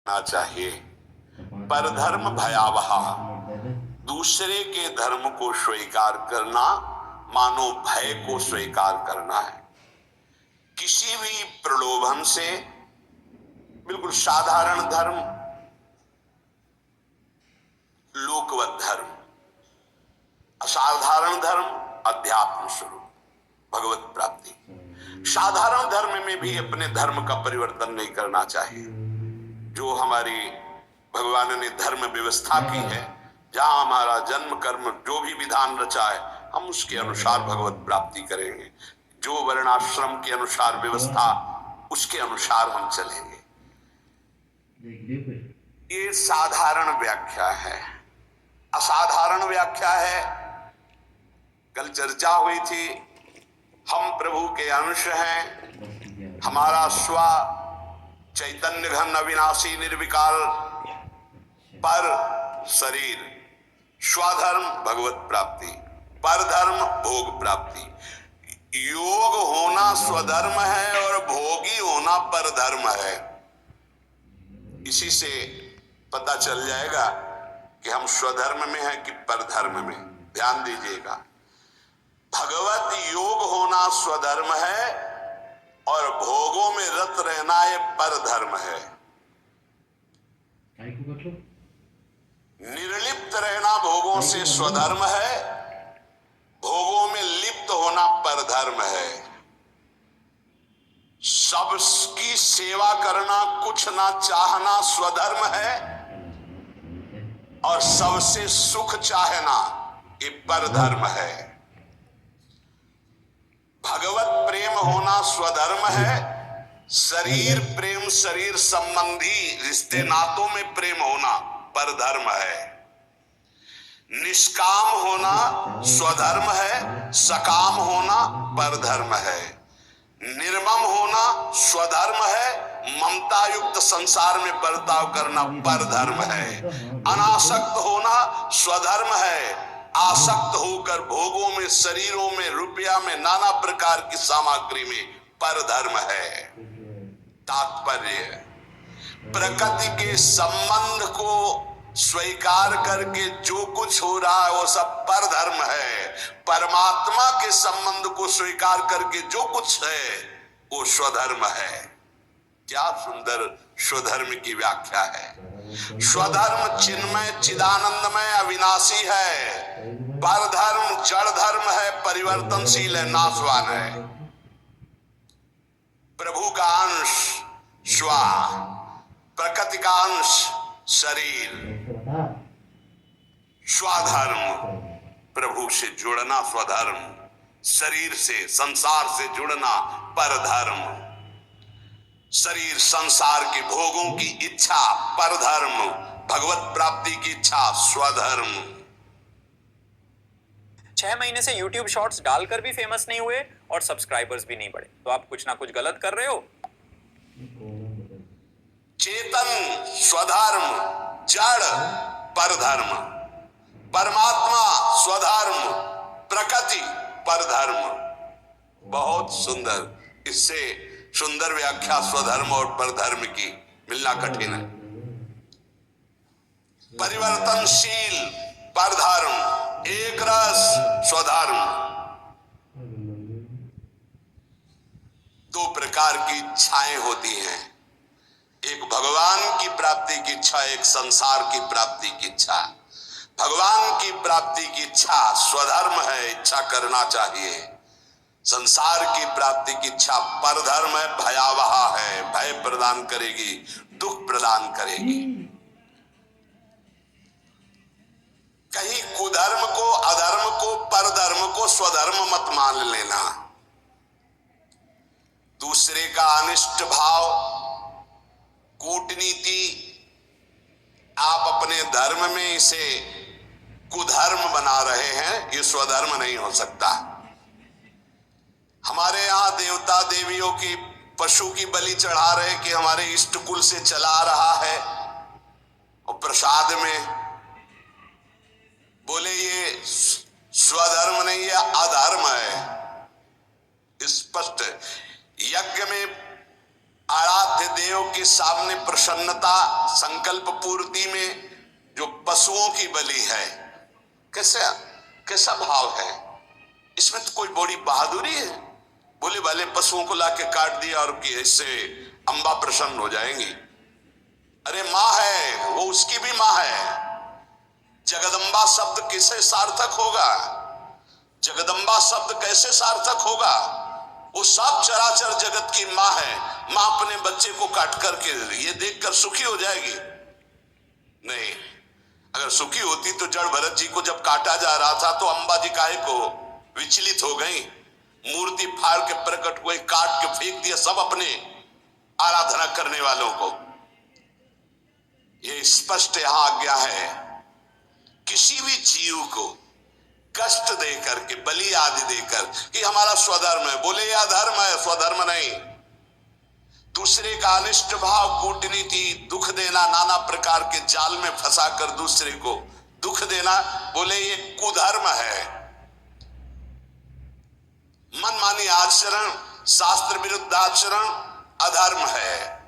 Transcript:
करना चाहिए। परधर्म भयावह, दूसरे के धर्म को स्वीकार करना मानो भय को स्वीकार करना है। किसी भी प्रलोभन से बिल्कुल साधारण धर्म, लोकवत धर्म, असाधारण धर्म, अध्यात्म स्वरूप, भगवत प्राप्ति। साधारण धर्म में भी अपने धर्म का परिवर्तन नहीं करना चाहिए। जो हमारी भगवान ने धर्म व्यवस्था की है, जहां हमारा जन्म कर्म जो भी विधान रचा है, हम उसके अनुसार भगवत प्राप्ति करेंगे। जो वर्णाश्रम के अनुसार व्यवस्था, उसके अनुसार हम चलेंगे। ये साधारण व्याख्या है। असाधारण व्याख्या है, कल चर्चा हुई थी, हम प्रभु के अंश हैं, हमारा स्व चैतन्य घन अविनाशी निर्विकार पर शरीर, स्वधर्म भगवत प्राप्ति, परधर्म भोग प्राप्ति। योग होना स्वधर्म है और भोगी होना परधर्म है। इसी से पता चल जाएगा कि हम स्वधर्म में हैं कि परधर्म में। ध्यान दीजिएगा, भगवत योग होना स्वधर्म है और भोगों में रत रहना ये परधर्म है। निर्लिप्त रहना भोगों से स्वधर्म है, भोगों में लिप्त होना परधर्म है। सबकी सेवा करना, कुछ ना चाहना स्वधर्म है और सबसे सुख चाहना ये परधर्म है। भगवत प्रेम होना स्वधर्म है, शरीर प्रेम, शरीर संबंधी रिश्ते नातों में प्रेम होना परधर्म है। निष्काम होना स्वधर्म है, सकाम होना परधर्म है। निर्मम होना स्वधर्म है, ममता युक्त संसार में बर्ताव करना परधर्म है। अनासक्त होना स्वधर्म है, आसक्त होकर भोगों में, शरीरों में, रुपया में, नाना प्रकार की सामग्री में परधर्म है। तात्पर्य, प्रकृति के संबंध को स्वीकार करके जो कुछ हो रहा है वो सब परधर्म है। परमात्मा के संबंध को स्वीकार करके जो कुछ है वो स्वधर्म है। क्या सुंदर स्वधर्म की व्याख्या है। स्वधर्म चिन्मय, चिदानंदमय, अविनाशी है। परधर्म जड़ धर्म है, परिवर्तनशील है, नाशवान है। प्रभु का अंश स्व, प्रकृति का अंश शरीर। स्वधर्म, प्रभु से जुड़ना स्वधर्म, शरीर से, संसार से जुड़ना परधर्म। शरीर संसार के भोगों की इच्छा परधर्म, भगवत प्राप्ति की इच्छा स्वधर्म। 6 महीने से YouTube शॉर्ट्स डालकर भी फेमस नहीं हुए और सब्सक्राइबर्स भी नहीं बढ़े, तो आप कुछ ना कुछ गलत कर रहे हो। चेतन स्वधर्म, जड़ परधर्म, परमात्मा स्वधर्म, प्रकृति परधर्म। बहुत सुंदर। इससे सुंदर व्याख्या स्वधर्म और परधर्म की मिलना कठिन है। परिवर्तनशील परधर्म, एक रस स्वधर्म। दो प्रकार की इच्छाएं होती हैं, एक भगवान की प्राप्ति की इच्छा, एक संसार की प्राप्ति की इच्छा। भगवान की प्राप्ति की इच्छा स्वधर्म है, इच्छा करना चाहिए। संसार की प्राप्ति की इच्छा परधर्म है, भयावह है, भय प्रदान करेगी, दुख प्रदान करेगी। कहीं कुधर्म को, अधर्म को, परधर्म को स्वधर्म मत मान लेना। दूसरे का अनिष्ट भाव, कूटनीति, आप अपने धर्म में इसे कुधर्म बना रहे हैं, ये स्वधर्म नहीं हो सकता। हमारे यहाँ देवता देवियों की, पशु की बलि चढ़ा रहे कि हमारे इष्ट कुल से चला आ रहा है, और प्रसाद में बोले ये स्वधर्म नहीं है, अधर्म है। स्पष्ट यज्ञ में आराध्य देव के सामने प्रसन्नता संकल्प पूर्ति में जो पशुओं की बलि है, कैसा कैसा भाव है इसमें? तो कोई बड़ी बहादुरी है? बोले वाले पशुओं को लाके काट दिया और इससे अम्बा प्रसन्न हो जाएंगी। अरे माँ है, वो उसकी भी माँ है। जगदम्बा शब्द कैसे सार्थक होगा? जगदम्बा शब्द कैसे सार्थक होगा? वो सब चराचर जगत की माँ है। माँ अपने बच्चे को काट करके ये देखकर सुखी हो जाएगी? नहीं। अगर सुखी होती तो जड़ भरत जी को जब काटा जा रहा था तो अम्बा जी काहे को विचलित हो गई? मूर्ति फाड़ के प्रकट हुए, काट के फेंक दिया सब अपने आराधना करने वालों को। ये स्पष्ट यहां आज्ञा है, किसी भी जीव को कष्ट देकर के, बलि आदि देकर कि हमारा स्वधर्म है, बोले यह धर्म है, स्वधर्म नहीं। दूसरे का अनिष्ट भाव, कूटनीति, दुख देना, नाना प्रकार के जाल में फंसा कर दूसरे को दुख देना, बोले ये कुधर्म है। मनमानी आचरण, शास्त्र विरुद्ध आचरण अधर्म है।